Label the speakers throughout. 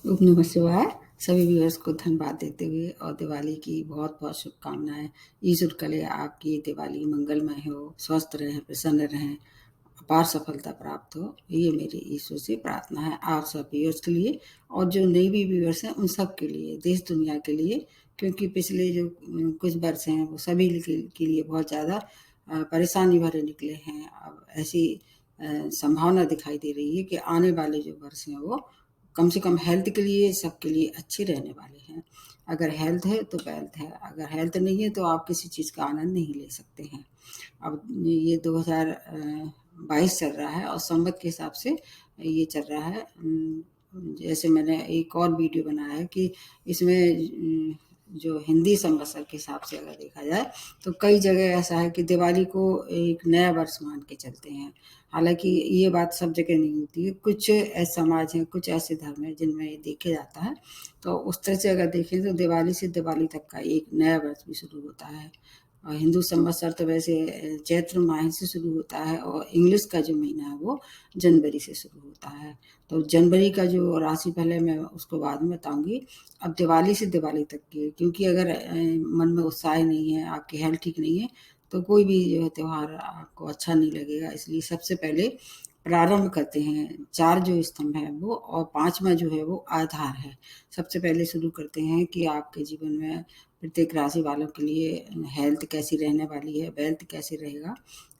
Speaker 1: ओम नमः शिवाय। सभी व्यूअर्स को धन्यवाद देते हुए और दिवाली की बहुत बहुत शुभकामनाएं। ईश्वर करे आपकी दिवाली मंगलमय हो, स्वस्थ रहें, प्रसन्न रहें, अपार सफलता प्राप्त हो, ये मेरी ईश्वर से प्रार्थना है आप सब व्यूअर्स के लिए और जो नई भी व्यूअर्स हैं उन सब के लिए, देश दुनिया के लिए। क्योंकि पिछले जो कुछ वर्ष हैं वो सभी के लिए बहुत ज़्यादा परेशानी भरे निकले हैं। अब ऐसी संभावना दिखाई दे रही है कि आने वाले जो वर्ष हैं वो कम से कम हेल्थ के लिए सबके लिए अच्छे रहने वाले हैं। अगर हेल्थ है तो वेल्थ है, अगर हेल्थ नहीं है तो आप किसी चीज़ का आनंद नहीं ले सकते हैं। अब ये 2022 चल रहा है और संवत के हिसाब से ये चल रहा है। जैसे मैंने एक और वीडियो बनाया है कि इसमें जो हिंदी संवत्सर के हिसाब से अगर देखा जाए तो कई जगह ऐसा है कि दिवाली को एक नया वर्ष मान के चलते हैं। हालांकि ये बात सब जगह नहीं होती है, कुछ ऐसे समाज हैं, कुछ ऐसे धर्म हैं जिनमें ये देखा जाता है। तो उस तरह से अगर देखें तो दिवाली से दिवाली तक का एक नया वर्ष भी शुरू होता है। और हिंदू संवत्सर तो वैसे चैत्र माह से शुरू होता है और इंग्लिश का जो महीना है वो जनवरी से शुरू होता है। तो जनवरी का जो राशिफल है मैं उसको बाद में बताऊंगी। अब दिवाली से दिवाली तक की, क्योंकि अगर मन में उत्साह नहीं है, आपकी हेल्थ ठीक नहीं है, तो कोई भी जो है त्योहार आपको अच्छा नहीं लगेगा। इसलिए सबसे पहले प्रारंभ करते हैं। 4 जो स्तंभ हैं वो और 5वां जो है वो आधार है। सबसे पहले शुरू करते हैं कि आपके जीवन में प्रत्येक राशि वालों के लिए हेल्थ कैसी रहने वाली है, वेल्थ कैसे रहेगा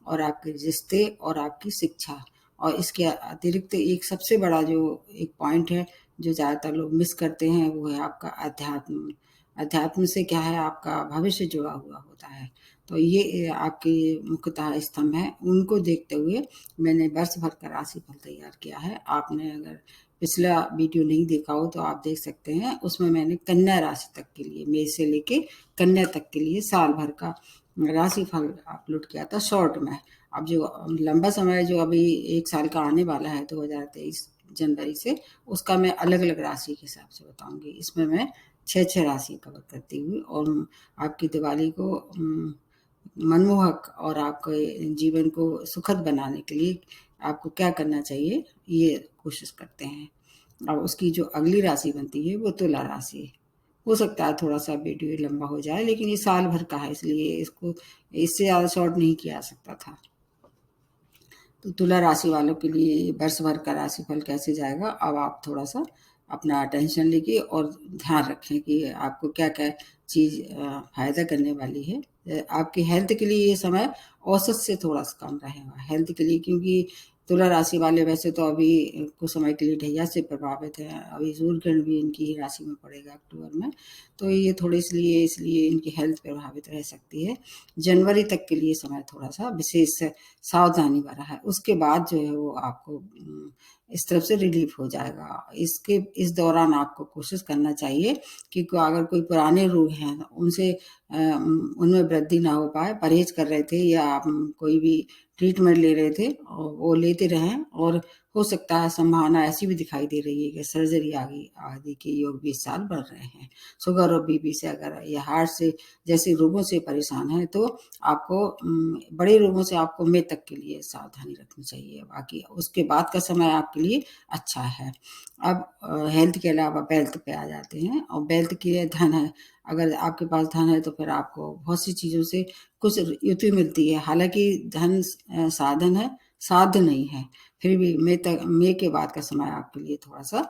Speaker 1: और आपके रिश्ते और आपकी शिक्षा। और इसके अतिरिक्त एक सबसे बड़ा जो एक पॉइंट है जो ज़्यादातर लोग मिस करते हैं वो है आपका अध्यात्म। अध्यात्म से क्या है, आपका भविष्य जुड़ा हुआ होता है। तो ये आपके मुख्यतः स्तंभ हैं, उनको देखते हुए मैंने वर्ष भर का राशिफल तैयार किया है। आपने अगर पिछला वीडियो नहीं देखा हो तो आप देख सकते हैं, उसमें मैंने कन्या राशि तक के लिए, मेष से लेके कन्या तक के लिए साल भर का राशिफल अपलोड किया था शॉर्ट में। अब जो लंबा समय जो अभी 1 साल का आने वाला है 2023 जनवरी से, उसका मैं अलग अलग राशि के हिसाब से बताऊंगी। इसमें मैं 6 राशि कवर करती हुई और आपकी दिवाली को मनमोहक और आपके जीवन को सुखद बनाने के लिए आपको क्या करना चाहिए ये कोशिश करते हैं। अब उसकी जो अगली राशि बनती है वो तुला राशि है। हो सकता है थोड़ा सा वीडियो लंबा हो जाए, लेकिन ये साल भर का है इसलिए इसको इससे ज़्यादा शॉर्ट नहीं किया जा सकता था। तो तुला राशि वालों के लिए वर्ष भर का राशिफल कैसे जाएगा, अब आप थोड़ा सा अपना अटेंशन लेके और ध्यान रखें कि आपको क्या क्या चीज़ फायदा करने वाली है। आपकी हेल्थ के लिए ये समय औसत से थोड़ा सा कम रहेगा हेल्थ के लिए, क्योंकि तुला राशि वाले वैसे तो अभी कुछ समय के लिए ढैया से प्रभावित है। अभी सूर्य ग्रहण भी इनकी ही राशि में पड़ेगा अक्टूबर में, तो ये थोड़ी इसलिए इनकी हेल्थ प्रभावित रह सकती है। जनवरी तक के लिए समय थोड़ा सा विशेष सावधानी भरा है। उसके बाद जो है वो आपको इस तरफ से रिलीफ हो जाएगा। इसके इस दौरान आपको कोशिश करना चाहिए कि अगर कोई पुराने रोग हैं उनसे उनमें वृद्धि ना हो पाए, परहेज कर रहे थे या आप कोई भी ट्रीटमेंट ले रहे थे और वो लेते रहें। और हो सकता है संभावना ऐसी भी दिखाई दे रही है कि सर्जरी आदि के योग भी इस साल बढ़ रहे हैं। शुगर और बीपी से अगर या हार्ट से जैसे रोगों से परेशान है तो आपको बड़े रोगों से आपको मई तक के लिए सावधानी रखनी चाहिए। बाकी उसके बाद का समय आपके लिए अच्छा है। अब हेल्थ के अलावा वेल्थ पे आ जाते हैं और वेल्थ के लिए धन है। अगर आपके पास धन है तो फिर आपको बहुत सी चीज़ों से कुछ युति मिलती है। हालांकि धन साधन है, साध्य नहीं है। फिर भी मई के बाद का समय आपके लिए थोड़ा सा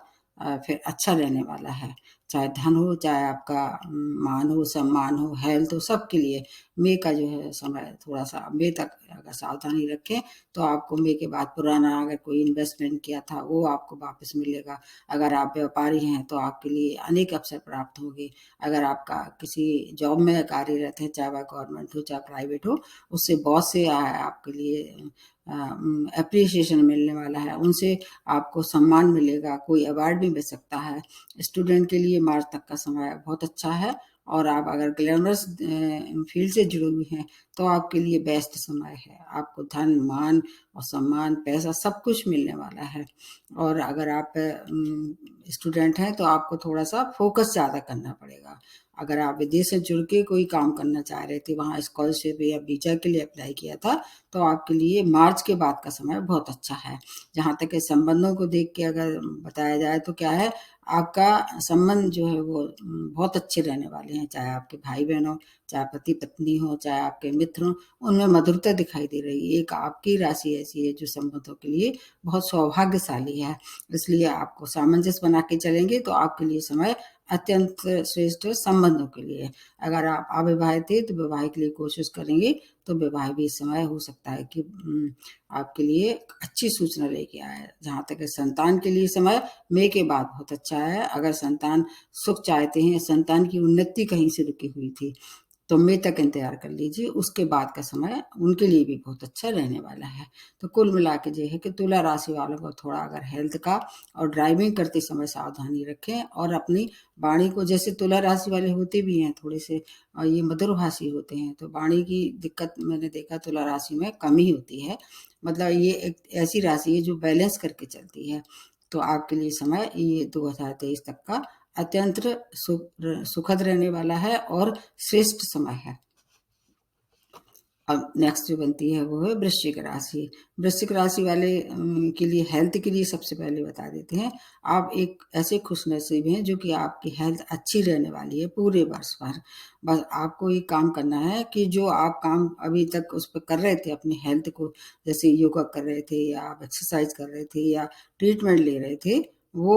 Speaker 1: फिर अच्छा रहने वाला है। चाहे धन हो, चाहे आपका मान हो, सम्मान हो, हेल्थ हो, सबके लिए मई का जो है समय थोड़ा सा मई तक अगर सावधानी रखें तो आपको मई के बाद पुराना अगर कोई इन्वेस्टमेंट किया था वो आपको वापस मिलेगा। अगर आप व्यापारी हैं तो आपके लिए अनेक अवसर प्राप्त होंगे। अगर आपका किसी जॉब में कार्यरत है, चाहे वह गवर्नमेंट हो चाहे प्राइवेट हो, उससे बहुत से आपके लिए एप्रिसिएशन मिलने वाला है, उनसे आपको सम्मान मिलेगा, कोई अवार्ड भी मिल सकता है। स्टूडेंट के लिए मार्च तक का समय बहुत अच्छा है और आप अगर ग्लैमरस फील्ड से जुड़े हुए हैं तो आपके लिए बेस्ट समय है। आपको धन, मान और सम्मान, पैसा सब कुछ मिलने वाला है। और अगर आप स्टूडेंट हैं तो आपको थोड़ा सा फोकस ज़्यादा करना पड़ेगा। अगर आप विदेश से जुड़ के कोई काम करना चाह रहे थे, वहाँ स्कॉलरशिप या वीजा के लिए अप्लाई किया था, तो आपके लिए मार्च के बाद का समय बहुत अच्छा है। जहाँ तक है संबंधों को देख के अगर बताया जाए तो क्या है, आपका संबंध जो है वो बहुत अच्छे रहने वाले हैं, चाहे आपके भाई-बहन हों, चाहे पति-पत्नी हो, चाहे आपके मित्र हों, उनमें मधुरता दिखाई दे रही है। एक आपकी राशि ऐसी है जो संबंधों के लिए बहुत सौभाग्यशाली है, इसलिए आपको सामंजस्य बना के चलेंगे तो आपके लिए समय अत्यंत श्रेष्ठ संबंधों के लिए है। अगर आप अविवाहित हैं तो विवाह के लिए कोशिश करेंगे तो विवाह भी इस समय हो सकता है कि आपके लिए अच्छी सूचना लेके आए। जहाँ तक है संतान के लिए समय मई के बाद बहुत अच्छा है। अगर संतान सुख चाहते हैं, संतान की उन्नति कहीं से रुकी हुई थी तो मई तक इंतजार कर लीजिए, उसके बाद का समय उनके लिए भी बहुत अच्छा रहने वाला है। तो कुल मिला के ये है कि तुला राशि वालों को थोड़ा अगर हेल्थ का और ड्राइविंग करते समय सावधानी रखें और अपनी वाणी को, जैसे तुला राशि वाले होते भी हैं थोड़े से ये मधुरभाषी होते हैं, तो वाणी की दिक्कत मैंने देखा तुला राशि में कम ही होती है। मतलब ये एक ऐसी राशि है जो बैलेंस करके चलती है। तो आपके लिए समय ये 2023 तक का अत्यंत सुखद रहने वाला है और श्रेष्ठ समय है। अब नेक्स्ट जो बनती है वो है वृश्चिक राशि। वृश्चिक राशि वाले के लिए हेल्थ के लिए सबसे पहले बता देते हैं, आप एक ऐसे खुशनसीब हैं जो कि आपकी हेल्थ अच्छी रहने वाली है पूरे वर्ष भर। बस आपको ये काम करना है कि जो आप काम अभी तक उस पर कर रहे थे अपनी हेल्थ को, जैसे योगा कर रहे थे या आप एक्सरसाइज कर रहे थे या ट्रीटमेंट ले रहे थे, वो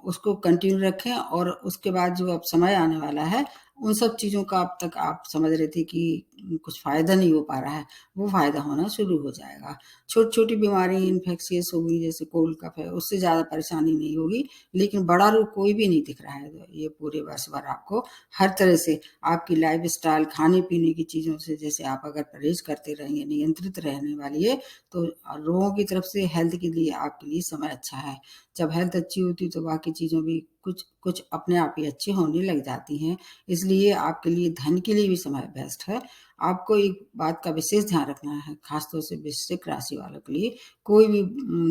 Speaker 1: उसको कंटिन्यू रखें और उसके बाद जो अब समय आने वाला है उन सब चीज़ों का अब तक आप समझ रहे थे कि कुछ फ़ायदा नहीं हो पा रहा है, वो फ़ायदा होना शुरू हो जाएगा। छोटी-छोटी बीमारी इन्फेक्शियस होगी जैसे कोल्ड कफ है, उससे ज़्यादा परेशानी नहीं होगी, लेकिन बड़ा रोग कोई भी नहीं दिख रहा है ये पूरे वर्ष भर आपको। हर तरह से आपकी लाइफ़स्टाइल, खाने-पीने की चीज़ों से जैसे आप अगर परहेज़ करते रहेंगे, नियंत्रित रहने वाली है, तो लोगों की तरफ से हेल्थ के लिए आपके लिए समय अच्छा है। जब हेल्थ अच्छी होती है तो बाकी चीज़ों भी कुछ कुछ अपने आप ही अच्छी होने लग जाती हैं। इसलिए आपके लिए धन के लिए भी समय बेस्ट है। आपको एक बात का विशेष ध्यान रखना है, खास तौर से वृश्चिक राशि वालों के लिए, कोई भी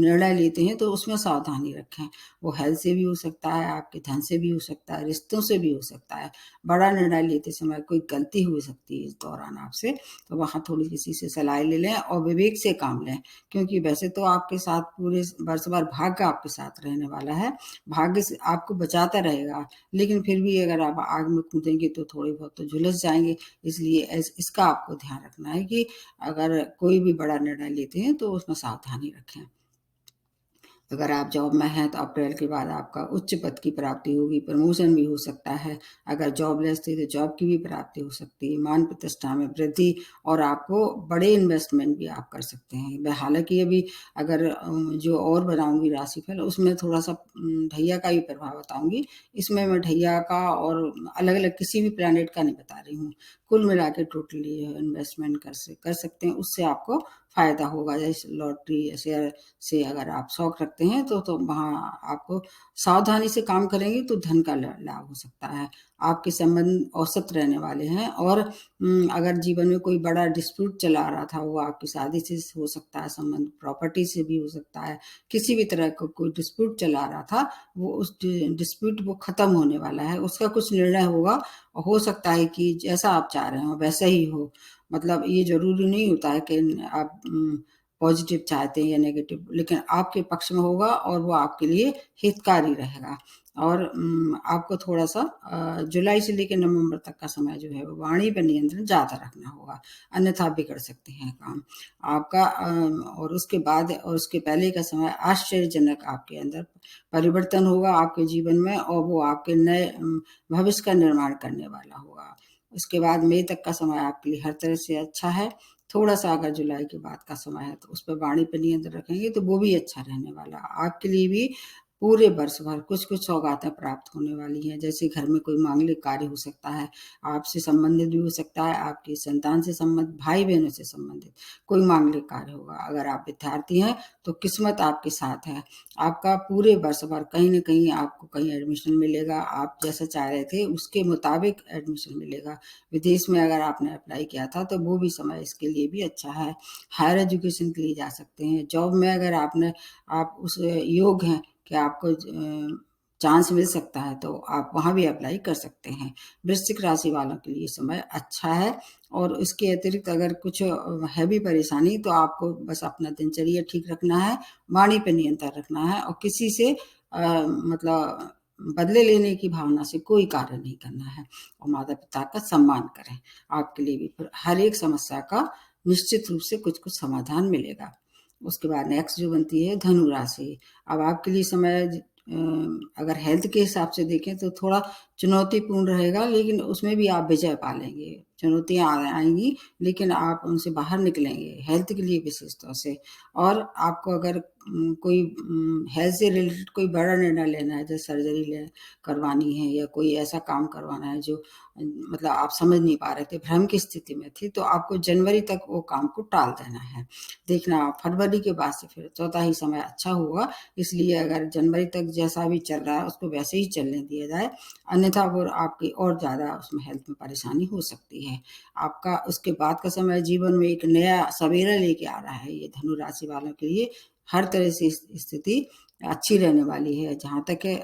Speaker 1: निर्णय लेते हैं तो उसमें सावधानी रखें। वो हेल्थ से भी हो सकता है, आपके धन से भी हो सकता है, रिश्तों से भी हो सकता है। बड़ा निर्णय लेते समय कोई गलती हो सकती है इस दौरान आपसे, तो वहाँ थोड़ी किसी से सलाह ले लें और विवेक से काम लें, क्योंकि वैसे तो आपके साथ पूरे वर्ष भर भाग्य आपके साथ रहने वाला है। भाग्य से आपको बचाता रहेगा, लेकिन फिर भी अगर आप आग में कूदेंगे तो थोड़े बहुत तो झुलस जाएँगे। इसलिए इसका आपको ध्यान रखना है कि अगर कोई भी बड़ा निर्णय लेते हैं तो उसमें सावधानी रखें। अगर आप जॉब में हैं तो अप्रैल के बाद आपका उच्च पद की प्राप्ति होगी, प्रमोशन भी हो सकता है। अगर जॉबलेस थे तो जॉब की भी प्राप्ति हो सकती है, मान प्रतिष्ठा में वृद्धि और आपको बड़े इन्वेस्टमेंट भी आप कर सकते हैं। मैं हालाँकि अभी अगर जो और बनाऊँगी राशिफल उसमें थोड़ा-सा ढैया का भी प्रभाव बताऊँगी। इसमें मैं ढैया का और अलग-अलग किसी भी प्लैनेट का नहीं बता रही हूँ। कुल मिला के टोटली इन्वेस्टमेंट कर सकते हैं, उससे आपको फ़ायदा होगा। जैसे लॉटरी या शेयर से अगर आप शौक रखते हैं तो वहाँ आपको सावधानी से काम करेंगे तो धन का लाभ हो सकता है। आपके संबंध औसत रहने वाले हैं और अगर जीवन में कोई बड़ा डिस्प्यूट चला आ रहा था वो आपकी शादी से हो सकता है संबंध, प्रॉपर्टी से भी हो सकता है। किसी भी तरह का कोई डिस्प्यूट चला आ रहा था वो उस डिस्प्यूट वो ख़त्म होने वाला है। उसका कुछ निर्णय होगा, हो सकता है कि जैसा आप चाह रहे हो वैसा ही हो। मतलब ये ज़रूरी नहीं होता है कि आप पॉजिटिव चाहते हैं या नेगेटिव, लेकिन आपके पक्ष में होगा और वो आपके लिए हितकारी रहेगा। और आपको थोड़ा-सा जुलाई से लेके नवंबर तक का समय जो है वो वाणी पे नियंत्रण ज़्यादा रखना होगा, अन्यथा बिगड़ सकते हैं काम। आपका और उसके बाद और उसके पहले का समय आश्चर्यजनक आपके अंदर परिवर्तन होगा आपके जीवन में और वो आपके नए भविष्य का निर्माण करने वाला होगा। उसके बाद मई तक का समय आपके लिए हर तरह से अच्छा है। थोड़ा-सा अगर जुलाई के बाद का समय है तो उस पे वाणी पे नियंत्रण रखेंगे तो वो भी अच्छा रहने वाला है। आपके लिए भी पूरे वर्ष भर कुछ-कुछ सौगातें प्राप्त होने वाली हैं। जैसे घर में कोई मांगलिक कार्य हो सकता है, आपसे संबंधित भी हो सकता है, आपकी संतान से संबंधित, भाई-बहनों से संबंधित कोई मांगलिक कार्य होगा। अगर आप विद्यार्थी हैं तो किस्मत आपके साथ है। आपका पूरे वर्ष भर कहीं न कहीं आपको कहीं एडमिशन मिलेगा, आप जैसा चाह रहे थे उसके मुताबिक एडमिशन मिलेगा। विदेश में अगर आपने अप्लाई किया था तो वो भी समय इसके लिए भी अच्छा है। हायर एजुकेशन के लिए जा सकते हैं। जॉब में अगर आप उस योग्य हैं कि आपको चांस मिल सकता है तो आप वहाँ भी अप्लाई कर सकते हैं। वृश्चिक राशि वालों के लिए समय अच्छा है और इसके अतिरिक्त अगर कुछ है भी परेशानी तो आपको बस अपना दिनचर्या ठीक रखना है, वाणी पे नियंत्रण रखना है और किसी से मतलब बदले लेने की भावना से कोई कार्य नहीं करना है और माता-पिता का सम्मान करें। आपके लिए भी फिर हर एक समस्या का निश्चित रूप से कुछ-कुछ समाधान मिलेगा। उसके बाद नेक्स्ट जो बनती है धनु राशि। अब आपके लिए समय अगर हेल्थ के हिसाब से देखें तो थोड़ा चुनौतीपूर्ण रहेगा, लेकिन उसमें भी आप विजय पा लेंगे। चुनौतियाँ आएँगी, लेकिन आप उनसे बाहर निकलेंगे, हेल्थ के लिए विशेष तौर से। और आपको अगर कोई हेल्थ से रिलेटेड कोई बड़ा निर्णय लेना है, जैसे सर्जरी करवानी है या कोई ऐसा काम करवाना है जो मतलब आप समझ नहीं पा रहे थे, भ्रम की स्थिति में थी, तो आपको जनवरी तक वो काम को टाल देना है। देखना फरवरी के बाद से फिर चौथा ही समय अच्छा होगा, इसलिए अगर जनवरी तक जैसा भी चल रहा है उसको वैसे ही चलने दिया जाए, अन्यथा वो आपकी और ज़्यादा उसमें हेल्थ में परेशानी हो सकती है। आपका उसके बाद का समय जीवन में एक नया सवेरा लेके आ रहा है ये धनु राशि वालों के लिए। हर तरह से स्थिति अच्छी रहने वाली है। जहाँ तक है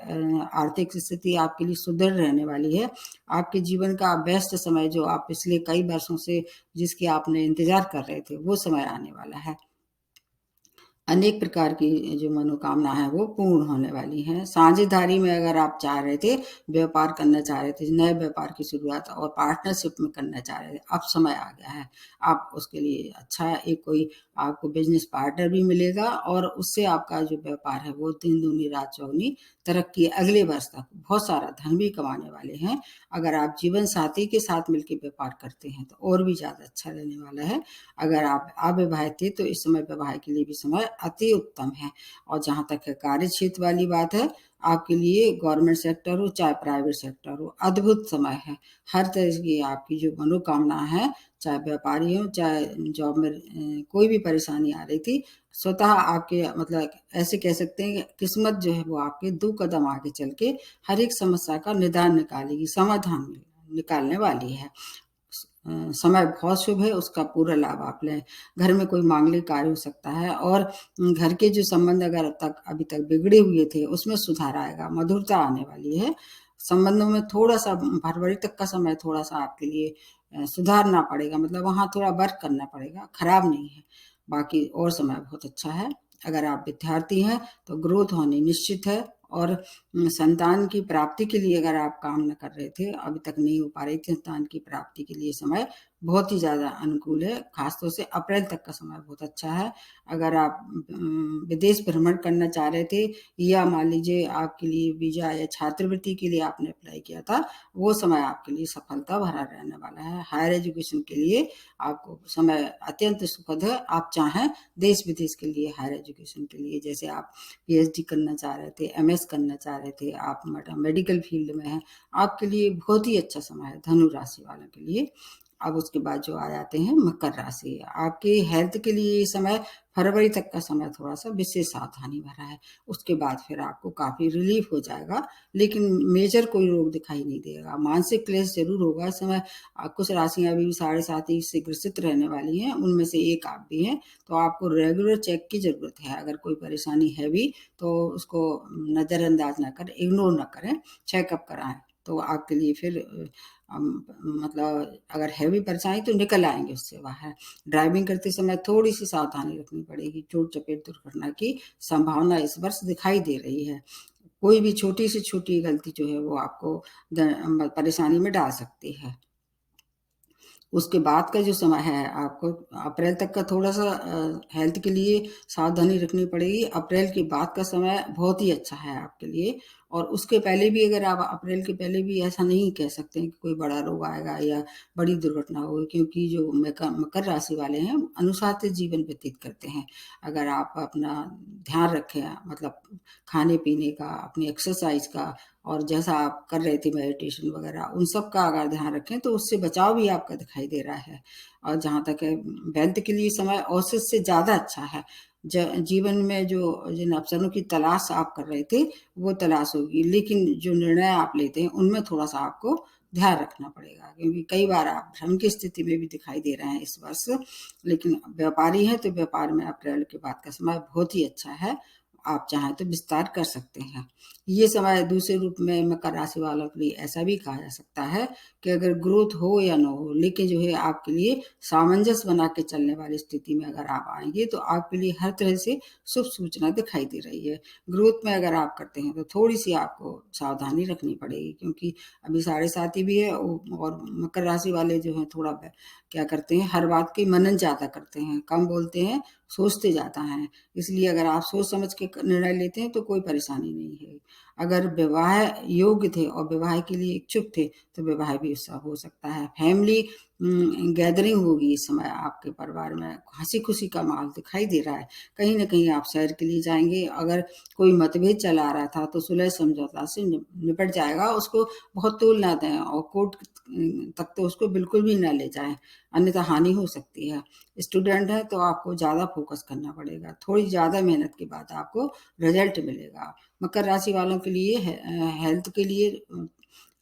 Speaker 1: आर्थिक स्थिति आपके लिए सुदृढ़ रहने वाली है। आपके जीवन का बेस्ट समय जो आप पिछले कई वर्षों से जिसकी आपने इंतज़ार कर रहे थे, वो समय आने वाला है। अनेक प्रकार की जो मनोकामना है वो पूर्ण होने वाली हैं। साझेदारी में अगर आप चाह रहे थे, व्यापार करना चाह रहे थे, नए व्यापार की शुरुआत और पार्टनरशिप में करना चाह रहे थे, अब समय आ गया है। आप उसके लिए अच्छा एक कोई आपको बिज़नेस पार्टनर भी मिलेगा और उससे आपका जो व्यापार है वो दिन दूनी रात चौगुनी तरक्की अगले वर्ष तक बहुत सारा धन भी कमाने वाले हैं। अगर आप जीवन साथी के साथ मिलके व्यापार करते हैं तो और भी ज़्यादा अच्छा रहने वाला है। अगर आप अविवाहित थे तो इस समय विवाह के लिए भी समय अति उत्तम है। और जहाँ तक है कार्य क्षेत्र वाली बात है, आपके लिए गवर्नमेंट सेक्टर हो चाहे प्राइवेट सेक्टर हो, अद्भुत समय है। हर तरह की आपकी जो मनोकामना है, चाहे व्यापारी हो चाहे जॉब में कोई भी परेशानी आ रही थी, स्वतः आपके मतलब ऐसे कह सकते हैं कि किस्मत जो है वो आपके 2 कदम आगे चल के हर एक समस्या का निदान निकालेगी, समाधान निकालने वाली है। समय बहुत शुभ है, उसका पूरा लाभ आप लें। घर में कोई मांगलिक कार्य हो सकता है और घर के जो संबंध अगर अभी तक बिगड़े हुए थे, उसमें सुधार आएगा, मधुरता आने वाली है। संबंधों में थोड़ा-सा फरवरी तक का समय थोड़ा-सा आपके लिए सुधारना पड़ेगा, मतलब वहाँ थोड़ा वर्क करना पड़ेगा, खराब नहीं है। बाकी और समय बहुत अच्छा है। अगर आप विद्यार्थी हैं, तो ग्रोथ होनी निश्चित है और संतान की प्राप्ति के लिए अगर आप काम न कर रहे थे, अभी तक नहीं हो पा रही थी संतान की प्राप्ति के लिए समय बहुत ही ज़्यादा अनुकूल है। खासतौर से अप्रैल तक का समय बहुत अच्छा है। अगर आप विदेश भ्रमण करना चाह रहे थे या मान लीजिए आपके लिए वीज़ा या छात्रवृत्ति के लिए आपने अप्लाई किया था, वो समय आपके लिए सफलता भरा रहने वाला है। हायर एजुकेशन के लिए आपको समय अत्यंत सुखद है। आप चाहें देश-विदेश के लिए हायर एजुकेशन के लिए जैसे आप पीएचडी करना चाह रहे थे, एमएस करना चाह रहे थे, आप मेडिकल फील्ड में हैं, आपके लिए बहुत ही अच्छा समय है धनु राशि वालों के लिए। अब उसके बाद जो आ जाते हैं मकर राशि, आपके हेल्थ के लिए ये समय फरवरी तक का समय थोड़ा-सा विशेष सावधानी भरा है। उसके बाद फिर आपको काफ़ी रिलीफ हो जाएगा, लेकिन मेजर कोई रोग दिखाई नहीं देगा। मानसिक क्लेश ज़रूर होगा इस समय। कुछ राशियाँ अभी भी साढ़े साती से ग्रसित रहने वाली हैं, उनमें से एक आप भी हैं, तो आपको रेगुलर चेक की ज़रूरत है। अगर कोई परेशानी है भी तो उसको नज़रअंदाज ना करें, इग्नोर ना करें, चेकअप कराएँ। तो आपके लिए फिर मतलब अगर है भी परेशानी तो निकल आएँगे उससे बाहर। ड्राइविंग करते समय थोड़ी-सी सावधानी रखनी पड़ेगी, चोट-चपेट दुर्घटना की संभावना इस वर्ष दिखाई दे रही है। कोई भी छोटी से छोटी गलती जो है वो आपको परेशानी में डाल सकती है। उसके बाद का जो समय है आपको अप्रैल तक का थोड़ा-सा हेल्थ के लिए सावधानी रखनी पड़ेगी। अप्रैल के बाद का समय बहुत ही अच्छा है आपके लिए और उसके पहले भी अगर आप अप्रैल के पहले भी ऐसा नहीं कह सकते हैं कि कोई बड़ा रोग आएगा या बड़ी दुर्घटना होगी, क्योंकि जो मकर राशि वाले हैं अनुशासित जीवन व्यतीत करते हैं। अगर आप अपना ध्यान रखें मतलब खाने-पीने का, अपनी एक्सरसाइज़ का और जैसा आप कर रहे थे मेडिटेशन वगैरह, उन सब का अगर ध्यान रखें तो उससे बचाव भी आपका दिखाई दे रहा है। और जहाँ तक है वेल्थ के लिए समय औसत से ज़्यादा अच्छा है। जीवन में जो जिन अवसरों की तलाश आप कर रहे थे, वो तलाश होगी, लेकिन जो निर्णय आप लेते हैं, उनमें थोड़ा-सा आपको ध्यान रखना पड़ेगा, क्योंकि कई बार आप भ्रम की स्थिति में भी दिखाई दे रहे हैं इस वर्ष। लेकिन व्यापारी हैं, तो व्यापार में अप्रैल के बाद का समय बहुत ही अच्छा है आप चाहें तो विस्तार कर सकते हैं। ये समय दूसरे रूप में मकर राशि वालों के लिए ऐसा भी कहा जा सकता है कि अगर ग्रोथ हो या ना हो, लेकिन जो है आपके लिए सामंजस्य बना के चलने वाली स्थिति में अगर आप आएंगे तो आपके लिए हर तरह से शुभ सूचना दिखाई दे रही है। ग्रोथ में अगर आप करते हैं तो थोड़ी सी आपको सावधानी रखनी पड़ेगी, क्योंकि अभी साढ़े साथी भी है और मकर राशि वाले जो है थोड़ा क्या करते हैं, हर बात की मनन ज्यादा करते हैं, कम बोलते हैं, सोचते ज्यादा हैं। इसलिए अगर आप सोच समझ के निर्णय लेते हैं तो कोई परेशानी नहीं है। अगर विवाह योग्य थे और विवाह के लिए इच्छुक थे तो विवाह भी उसका हो सकता है। फैमिली गैदरिंग होगी इस समय, आपके परिवार में हंसी खुशी का माहौल दिखाई दे रहा है। कहीं ना कहीं आप सैर के लिए जाएंगे। अगर कोई मतभेद चला रहा था तो सुलह समझौता से निपट जाएगा। उसको बहुत तूल ना दें और कोर्ट तक तो उसको बिल्कुल भी ना ले जाएं, अन्यथा हानि हो सकती है। स्टूडेंट है तो आपको ज़्यादा फोकस करना पड़ेगा, थोड़ी ज़्यादा मेहनत के बाद आपको रिजल्ट मिलेगा। मकर राशि वालों के लिए हेल्थ के लिए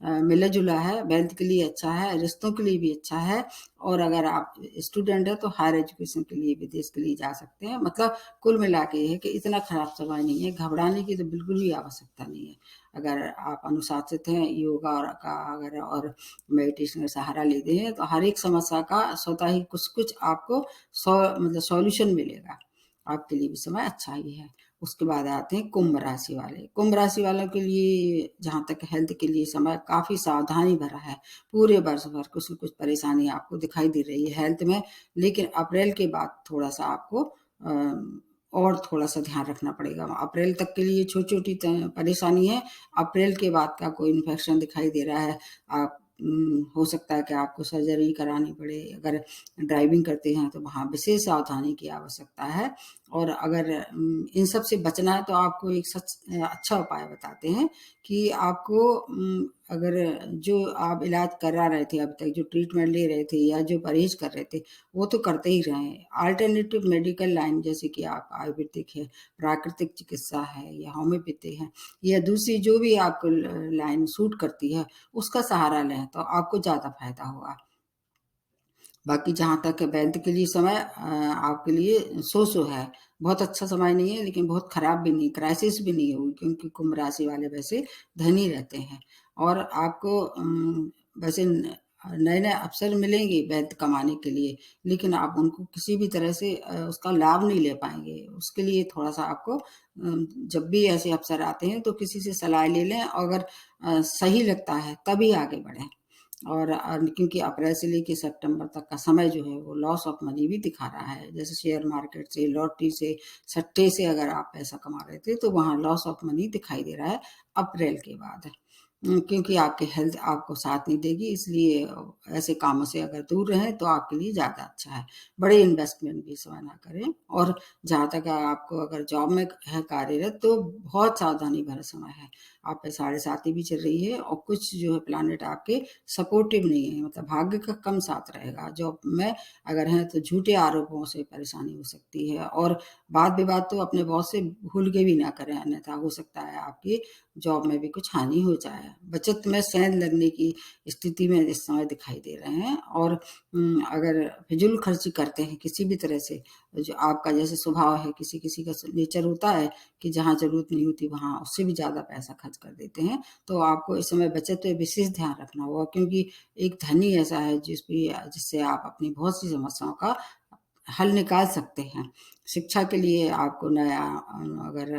Speaker 1: मिला जुला है, वेल्थ के लिए अच्छा है, रिश्तों के लिए भी अच्छा है। और अगर आप स्टूडेंट है तो हायर एजुकेशन के लिए विदेश के लिए जा सकते हैं। मतलब कुल मिला के है कि इतना खराब समय नहीं है, घबराने की तो बिल्कुल भी आवश्यकता नहीं है। अगर आप अनुशासित हैं, योगा का अगर और मेडिटेशन का सहारा लेते हैं तो हर एक समस्या का स्वतः ही कुछ कुछ आपको मतलब सॉल्यूशन मिलेगा। आपके लिए भी समय अच्छा ही है। उसके बाद आते हैं कुंभ राशि वाले। कुंभ राशि वालों के लिए जहाँ तक हेल्थ के लिए समय काफी सावधानी भरा है। पूरे वर्ष भर कुछ न कुछ परेशानी आपको दिखाई दे रही है हेल्थ में, लेकिन अप्रैल के बाद थोड़ा सा आपको और थोड़ा सा ध्यान रखना पड़ेगा। अप्रैल तक के लिए छोटी छोटी परेशानी है। अप्रैल के बाद का कोई इन्फेक्शन दिखाई दे रहा है, आप हो सकता है कि आपको सर्जरी करानी पड़े। अगर ड्राइविंग करते हैं तो वहाँ विशेष सावधानी की आवश्यकता है। और अगर इन सब से बचना है तो आपको एक सच अच्छा उपाय बताते हैं कि आपको अगर जो आप इलाज करा रहे थे अब तक, जो ट्रीटमेंट ले रहे थे या जो परहेज कर रहे थे, वो तो करते ही रहें। अल्टरनेटिव मेडिकल लाइन जैसे कि आप आयुर्वेदिक है, प्राकृतिक चिकित्सा है या होम्योपैथी है या दूसरी जो भी आपको लाइन सूट करती है उसका सहारा लें तो आपको ज़्यादा फायदा होगा। बाकी जहाँ तक है वेल्थ के लिए समय आपके लिए सो है। बहुत अच्छा समय नहीं है लेकिन बहुत खराब भी नहीं, क्राइसिस भी नहीं होगी, क्योंकि कुंभ राशि वाले वैसे धनी रहते हैं। और आपको वैसे नए नए अवसर मिलेंगे वेल्थ कमाने के लिए, लेकिन आप उनको किसी भी तरह से उसका लाभ नहीं ले पाएंगे। उसके लिए थोड़ा सा आपको जब भी ऐसे अवसर आते हैं तो किसी से सलाह ले लें, और अगर सही लगता है तभी आगे बढ़ें। और क्योंकि अप्रैल से लेके सितंबर तक का समय जो है वो लॉस ऑफ मनी भी दिखा रहा है। जैसे शेयर मार्केट से, लॉटरी से, सट्टे से अगर आप पैसा कमा रहे थे तो वहाँ लॉस ऑफ मनी दिखाई दे रहा है अप्रैल के बाद। क्योंकि आपकी हेल्थ आपको साथ नहीं देगी, इसलिए ऐसे कामों से अगर दूर रहें तो आपके लिए ज़्यादा अच्छा है। बड़े इन्वेस्टमेंट भी इस समय ना करें। और जहाँ तक आपको अगर जॉब में है कार्यरत तो बहुत सावधानी भरा समय है। आप पे साढ़े साती भी चल रही है और कुछ जो है प्लानेट आपके सपोर्टिव नहीं है, मतलब भाग्य का कम साथ रहेगा। जॉब में अगर हैं तो झूठे आरोपों से परेशानी हो सकती है। और वाद विवाद तो अपने बॉस से भूल के भी ना करें, अन्यथा हो सकता है आपकी जॉब में भी कुछ हानि हो जाए। बचत में सेंध लगने की स्थिति में इस समय दिखाई दे रहे हैं। और अगर फिजूल खर्ची करते हैं किसी भी तरह से, जो आपका जैसे स्वभाव है, किसी किसी का नेचर होता है कि जहाँ जरूरत नहीं होती वहाँ उससे भी ज्यादा पैसा खर्च कर देते हैं, तो आपको इस समय बचत पे विशेष ध्यान रखना होगा। क्योंकि एक धन ही ऐसा है जिससे आप अपनी बहुत सी समस्याओं का हल निकाल सकते हैं। शिक्षा के लिए आपको नया अगर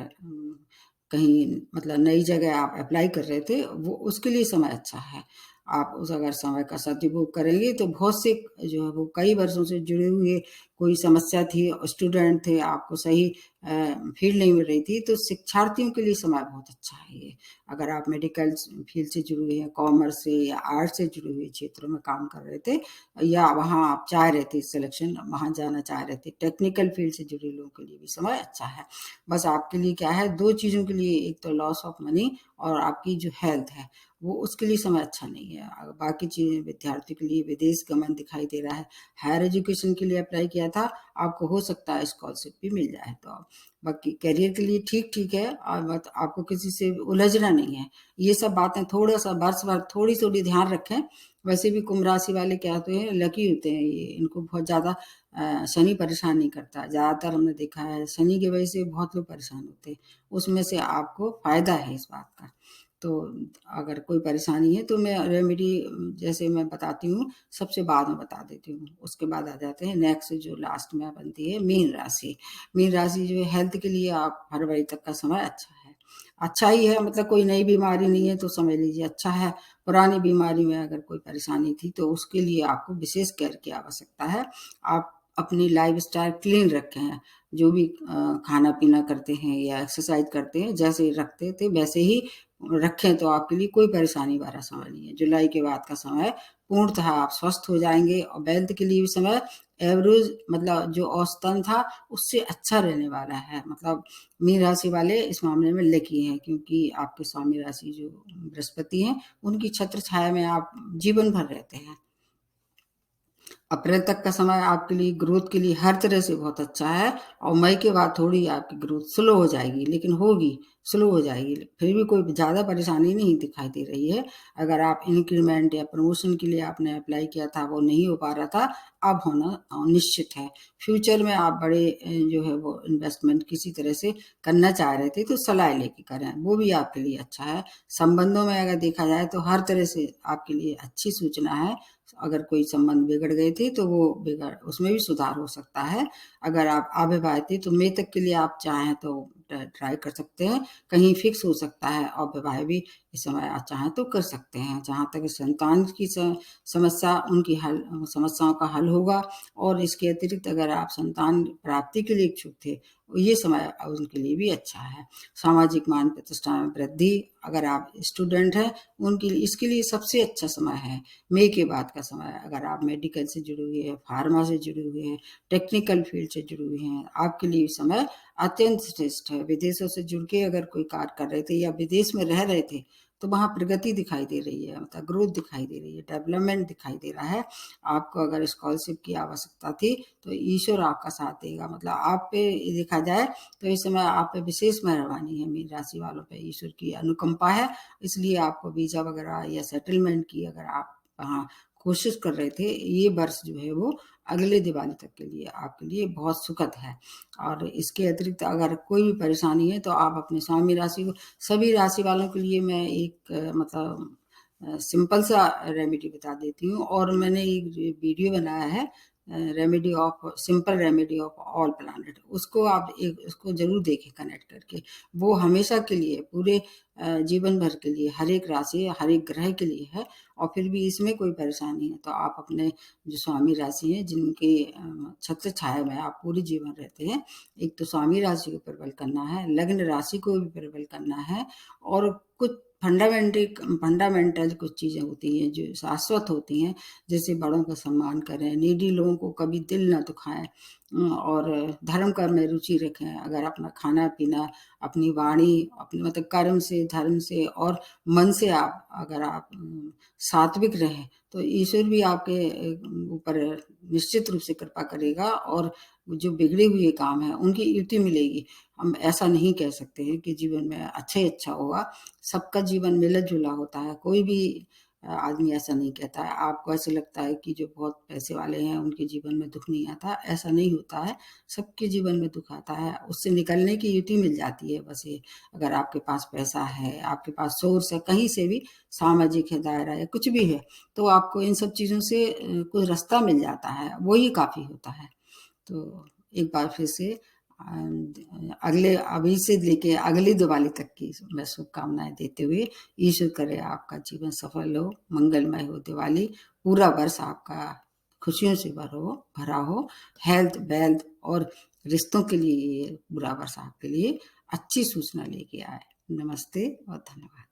Speaker 1: कहीं मतलब नई जगह आप अप्लाई कर रहे थे वो उसके लिए समय अच्छा है। आप उस अगर समय का सदुपयोग करेंगे तो बहुत से जो है वो कई वर्षों से जुड़े हुए कोई समस्या थी, स्टूडेंट थे, आपको सही फील्ड नहीं मिल रही थी, तो शिक्षार्थियों के लिए समय बहुत अच्छा है ये। अगर आप मेडिकल फील्ड से जुड़े हुए हैं, कॉमर्स से या आर्ट से जुड़े हुए क्षेत्रों में काम कर रहे थे, या वहाँ आप चाह रहे थे सिलेक्शन वहाँ जाना चाह रहे थे, टेक्निकल फील्ड से जुड़े लोगों के लिए भी समय अच्छा है। बस आपके लिए क्या है, दो चीज़ों के लिए, एक तो लॉस ऑफ मनी और आपकी जो हेल्थ है वो उसके लिए समय अच्छा नहीं है। बाकी चीज़ें विद्यार्थियों के लिए विदेश गमन दिखाई दे रहा है। हायर एजुकेशन के लिए अप्लाई किया था, आपको हो सकता है स्कॉलरशिप भी मिल जाए। तो बाकी करियर के लिए ठीक-ठीक है, बट आपको किसी से उलझना नहीं है। ये सब बातें थोड़ा-सा वर्ष भर थोड़ी-थोड़ी ध्यान रखें। वैसे भी कुंभ राशि वाले क्या होते हैं, लकी होते हैं ये, इनको बहुत ज़्यादा शनि परेशान नहीं करता। ज़्यादातर हमने देखा है शनि की वजह से बहुत लोग परेशान होते हैं, उसमें से आपको फ़ायदा है इस बात का। तो अगर कोई परेशानी है तो मैं रेमेडी जैसे मैं बताती हूँ, सबसे बाद में बता देती हूँ। उसके बाद आ जाते हैं नेक्स्ट जो लास्ट में बनती है मीन राशि। मीन राशि जो है हेल्थ के लिए आप फरवरी तक का समय अच्छा है। अच्छा ही है, मतलब कोई नई बीमारी नहीं है तो समझ लीजिए अच्छा है। पुरानी बीमारी में अगर कोई परेशानी थी तो उसके लिए आपको विशेष केयर की आवश्यकता है। आप अपनी लाइफ़स्टाइल क्लीन रखें, जो भी खाना-पीना करते हैं या एक्सरसाइज़ करते हैं, जैसे रखते थे वैसे ही रखें तो आपके लिए कोई परेशानी वाला समय नहीं है। जुलाई के बाद का समय पूर्णतः आप स्वस्थ हो जाएँगे और वेल्थ के लिए भी समय एवरेज, मतलब जो औसतन था उससे अच्छा रहने वाला है। मतलब मीन राशि वाले इस मामले में लकी हैं, क्योंकि आपके स्वामी राशि जो बृहस्पति हैं, उनकी छत्र छाया में आप जीवन भर रहते हैं। अप्रैल तक का समय आपके लिए ग्रोथ के लिए हर तरह से बहुत अच्छा है, और मई के बाद थोड़ी आपकी ग्रोथ स्लो हो जाएगी, लेकिन होगी, स्लो हो जाएगी। फिर भी कोई ज़्यादा परेशानी नहीं दिखाई दे रही है। अगर आप इंक्रीमेंट या प्रमोशन के लिए आपने अप्लाई किया था, वो नहीं हो पा रहा था, अब होना निश्चित है। फ्यूचर में आप बड़े जो है वो इन्वेस्टमेंट किसी तरह से करना चाह रहे थे, तो सलाह लेके करें, वो भी आपके लिए अच्छा है। संबंधों में अगर देखा जाए तो हर तरह से आपके लिए अच्छी सूचना है। अगर कोई संबंध बिगड़ गए थे तो वो बिगड़ उसमें भी सुधार हो सकता है। अगर आप अविवाहित थे तो मई तक के लिए आप चाहें तो ट्राई कर सकते हैं, कहीं फिक्स हो सकता है, और विवाह भी इस समय आप चाहें तो कर सकते हैं। जहाँ तक संतान की समस्या, उनकी हल समस्याओं का हल होगा। और इसके अतिरिक्त अगर आप संतान प्राप्ति के लिए इच्छुक थे, ये समय उनके लिए भी अच्छा है। सामाजिक मान प्रतिष्ठा में वृद्धि, अगर आप स्टूडेंट हैं उनके लिए इसके लिए सबसे अच्छा समय है मई के बाद का समय। अगर आप मेडिकल से जुड़े हुए हैं, फार्मा से जुड़े हुए हैं, टेक्निकल फील्ड से जुड़े हुए हैं, आपके लिए समय अत्यंत श्रेष्ठ है। विदेशों से जुड़ के अगर कोई कार्य कर रहे थे या विदेश में रह रहे थे, तो वहाँ प्रगति दिखाई दे रही है, मतलब ग्रोथ दिखाई दे रही है, डेवलपमेंट दिखाई दे रहा है। आपको अगर स्कॉलरशिप की आवश्यकता थी तो ईश्वर आपका साथ देगा। मतलब आप पे देखा जाए तो इस समय आप पे विशेष मेहरबानी है, मीन राशि वालों पे ईश्वर की अनुकंपा है। इसलिए आपको वीज़ा वगैरह या सेटलमेंट की अगर आप वहाँ कोशिश कर रहे थे, ये वर्ष जो है वो अगले दिवाली तक के लिए आपके लिए बहुत सुखद है। और इसके अतिरिक्त अगर कोई भी परेशानी है तो आप अपने स्वामी राशि को, सभी राशि वालों के लिए मैं एक मतलब सिंपल सा रेमेडी बता देती हूँ। और मैंने एक वीडियो बनाया है, remedy of simple remedy of all planet, उसको आप एक उसको ज़रूर देखें कनेक्ट करके। वो हमेशा के लिए पूरे जीवन भर के लिए हर एक राशि हर एक ग्रह के लिए है। और फिर भी इसमें कोई परेशानी है तो आप अपने जो स्वामी राशि है जिनके छत्र छाया में आप पूरे जीवन रहते हैं, एक तो स्वामी राशि को प्रबल करना है, लग्न राशि को भी प्रबल करना है। और कुछ फंडामेंटल कुछ चीज़ें होती हैं जो शाश्वत होती हैं, जैसे बड़ों का सम्मान करें, नीडी लोगों को कभी दिल ना दुखाएं, और धर्म कर्म में रुचि रखें। अगर अपना खाना पीना, अपनी वाणी, अपने मतलब कर्म से, धर्म से और मन से आप अगर आप सात्विक रहें तो ईश्वर भी आपके ऊपर निश्चित रूप से कृपा करेगा, और जो बिगड़े हुए काम है उनकी युक्ति मिलेगी। हम ऐसा नहीं कह सकते हैं कि जीवन में अच्छा ही अच्छा होगा। सबका जीवन मिला-जुला होता है, कोई भी आदमी ऐसा नहीं कहता है। आपको ऐसे लगता है कि जो बहुत पैसे वाले हैं उनके जीवन में दुःख नहीं आता, ऐसा नहीं होता है। सबके जीवन में दुःख आता है, उससे निकलने की युक्ति मिल जाती है बस ये। अगर आपके पास पैसा है, आपके पास सोर्स है, कहीं से भी सामाजिक है, दायरा है, कुछ भी है, तो आपको इन सब चीज़ों से कोई रास्ता मिल जाता है, वो ही काफ़ी होता है। तो एक बार फिर से अगले अभी से लेके अगली दिवाली तक की मैं शुभकामनाएँ देते हुए, ईश्वर करे आपका जीवन सफल हो, मंगलमय हो दिवाली, पूरा वर्ष आपका खुशियों से भरा हो, हेल्थ, वेल्थ और रिश्तों के लिए ये पूरा वर्ष आपके लिए अच्छी सूचना लेके आए। नमस्ते और धन्यवाद।